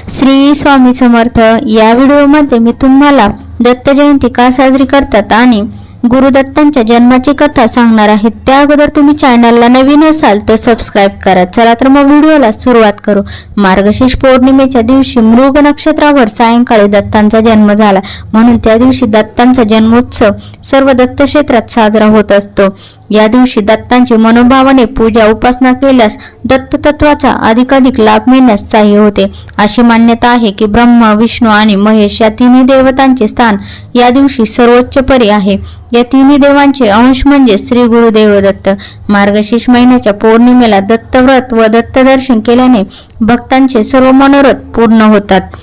श्री स्वामी समर्थ। या व्हिडिओमध्ये मी तुम्हाला दत्त जयंती का साजरी करतात आणि गुरुदत्तांच्या जन्माची कथा सांगणार आहे। त्या अगोदर तुम्ही चॅनलला नवीन असाल तर सबस्क्राइब करा। चला तर मग व्हिडिओला सुरुवात करू। मार्गशीर्ष पौर्णिमेच्या दिवशी मृग नक्षत्रावर सायंकाळी दत्तांचा जन्म झाला, म्हणून त्या दिवशी दत्तांचा जन्मोत्सव सर्व दत्त क्षेत्रात साजरा होत असतो। या दिवशी दत्तांची मनोभावाने पूजा उपासना केल्यास दत्त तत्वाचा अधिकाधिक लाभ मिळण्यास सहाय्य होते। अशी मान्यता आहे की ब्रह्मा, विष्णू आणि महेश या तिन्ही देवतांचे स्थान या दिवशी सर्वोच्च परी आहे। या तिन्ही देवांचे अंश म्हणजे श्री गुरुदेव दत्त। मार्गशीर्ष महिन्याच्या पौर्णिमेला दत्तव्रत व दत्त दर्शन केल्याने भक्तांचे सर्व मनोरथ पूर्ण होतात।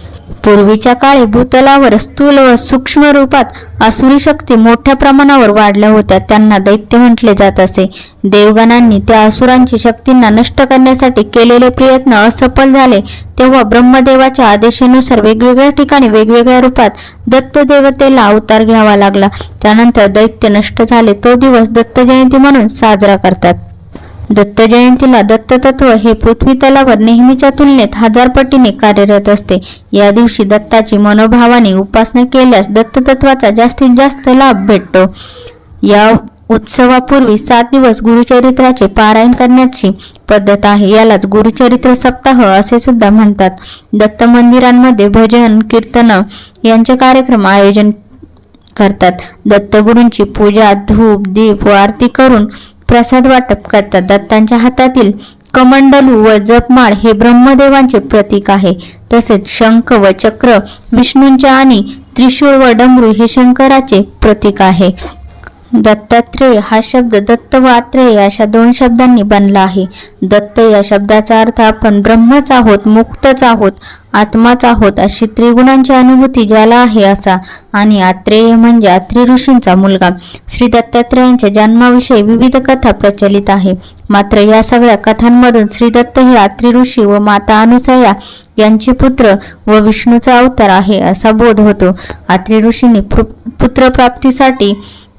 पूर्वीच्या काळी भूतलावर स्थूल व सूक्ष्म रूपात आसुरी शक्ती मोठ्या प्रमाणावर वाढल्या होत्या, त्यांना दैत्य म्हटले जात असे। देवगणांनी त्या असुरांची शक्तींना नष्ट करण्यासाठी केलेले प्रयत्न असफल झाले, तेव्हा ब्रह्मदेवाच्या आदेशानुसार वेगवेगळ्या ठिकाणी वेगवेगळ्या रूपात दत्त देवतेला अवतार घ्यावा लागला। त्यानंतर दैत्य नष्ट झाले, तो दिवस दत्त जयंती म्हणून साजरा करतात। दत्त जयंतीला दत्त तत्व हे पृथ्वी तलावर नेहमीच्या तुलनेत 1000 पटीने कार्यरत असते। या दिवशी दत्ताची मनोभावाने उपासना केल्यास दत्त तत्वाचा जास्तीत जास्त लाभ भेटतो। या उत्सवापूर्वी 7 दिवस गुरुचरित्राचे पारायण करण्याची पद्धत आहे, यालाच गुरुचरित्र सप्ताह असे सुद्धा म्हणतात। दत्त मंदिरांमध्ये भजन, कीर्तन यांचे कार्यक्रम आयोजन करतात। दत्तगुरूंची पूजा, धूप, दीप व आरती करून प्रसाद वाटप करतात। दत्तांच्या हातातील कमंडलू व जपमाळ हे ब्रह्मदेवांचे प्रतीक आहे, तसेच शंख व चक्र विष्णूंचे आणि त्रिशूळ व डमरू हे शंकराचे प्रतीक आहे। दत्तात्रेय हा शब्द दत्त व आत्रेय अशा 2 शब्दांनी बनला आहे। दत्त या शब्दाचा अर्थ आपण ब्रह्मच आहोत, मुक्तच आहोत, आत्माच आहोत अशी त्रिगुणांची अनुभूती ज्याला आहे असा, आणि आत्रेय म्हणजे अत्री ऋषींचा मुलगा। श्री दत्तात्रेयांच्या जन्माविषयी विविध कथा प्रचलित आहे, मात्र या सगळ्या कथांमधून श्री दत्त हे अत्री ऋषी व माता अनुसया यांचे पुत्र व विष्णूचा अवतार आहे असा बोध होतो। अत्री ऋषींनी पुत्रप्राप्तीसाठी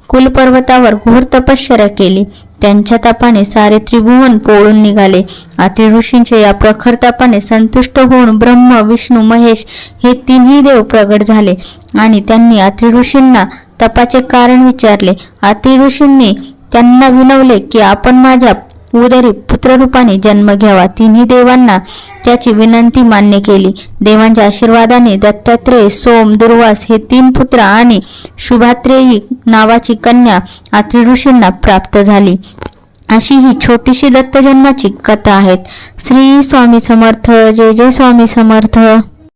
कुलपर्वतावर घोर तपश्चर्या केली, त्यांच्या तपाने सारे त्रिभुवन पोळून निघाले। अत्री ऋषींच्या या प्रखर तपाने संतुष्ट होऊन ब्रह्म, विष्णू, महेश हे तिन्ही देव प्रगट झाले आणि त्यांनी अत्री ऋषींना तपाचे कारण विचारले। अत्री ऋषींनी त्यांना विनवले की आपण माझ्या उदरी पुत्ररूपाने जन्म घ्यावा। तिन्ही देवांना त्याची विनंती मान्य केली। देवांच्या आशीर्वादाने दत्तात्रेय, सोम, दुर्वास हे 3 पुत्र आणि शुभात्रेयी नावाची कन्या अत्री ऋषींना प्राप्त झाली। अशी ही छोटीशी दत्त जन्माची कथा आहे। श्री स्वामी समर्थ। जय जय स्वामी समर्थ।